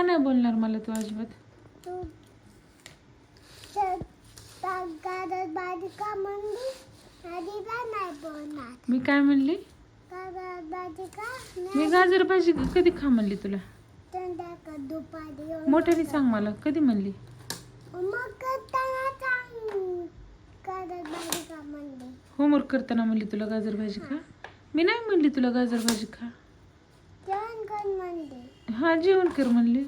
का नाही बोलणार मला तू अजिबात? तू गाजर भाजी का म्हणली? अजिबात नाही बोलणार. मी काय म्हणली? गाजर भाजी का? मी गाजर भाजी कधी खा म्हणली तुला? संध्याकाळ दुपारी. मोठ्याने सांग मला, कधी म्हणली? मग करताना सांग गाजर भाजी का म्हणली? होमवर्क करताना म्हणली तुला गाजर भाजी खा? मी नाही म्हणली तुला गाजर भाजी खा. जेवण कर म्हणली. हा जेवण कर म्हणली.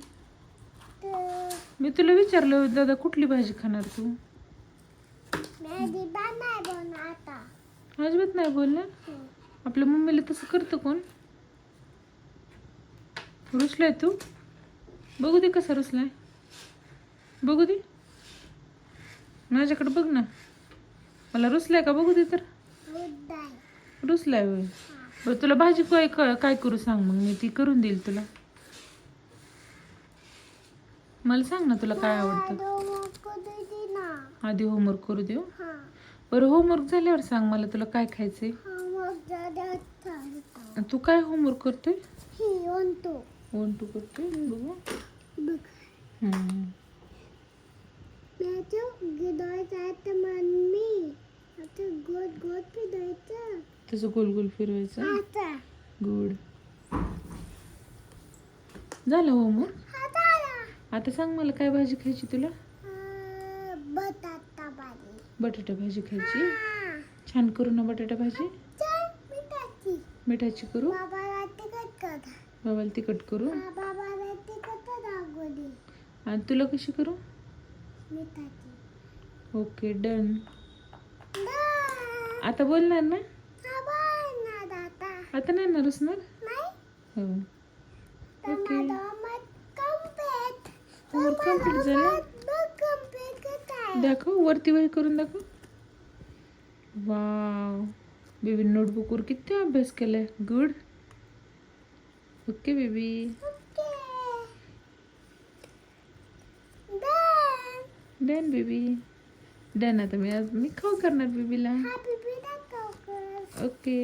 तर मी तुला विचारलं दादा कुठली भाजी खाणार तू? मी अजिबात नाही बोलणार आता. अजिबात नाही बोलणार. आपल्या मम्मीला तसं करतं कोण? रुसलाय तू? बघू दे कसा रुसलाय, बघू दे. माझ्याकडे बघ ना, मला रुसलाय का बघू दे तर. रुसलाय होय. बरं तुला भाजी काय करू सांग, मग मी ती करून देईल तुला. मला सांग ना तुला काय आवडतं. आधी होमवर्क करू देऊ. बरं होमवर्क झाल्यावर सांग मला तुला काय खायचंय. तू काय होमवर्क करतोय? 1 2 करतोय बघू. तसं गोल गोल फिरवायचं. गुड. झालं होमवर्क? आता सांग मला काय भाजी खायची तुला? बटाटा भाजी. बटाटा भाजी खायची. छान करू ना बटाटा भाजी. मिठाची करू. बाबाला तिखट कर. बाबाला तिखट करू. बाबाला तिखट दाखवली. आणि तुला कशी करू? मिठाची. Okay done. आता बोलणार ना? आता नाही ना रुसणार? हो. ओके. होमवर्क कम्प्लीट झालं. दाखव वरती वही करून दाखव. वाव बेबी नोटबुकवर किती अभ्यास केलाय. Good. Okay baby. Done baby done. आता मी खाऊ करणार बेबीला. ओके.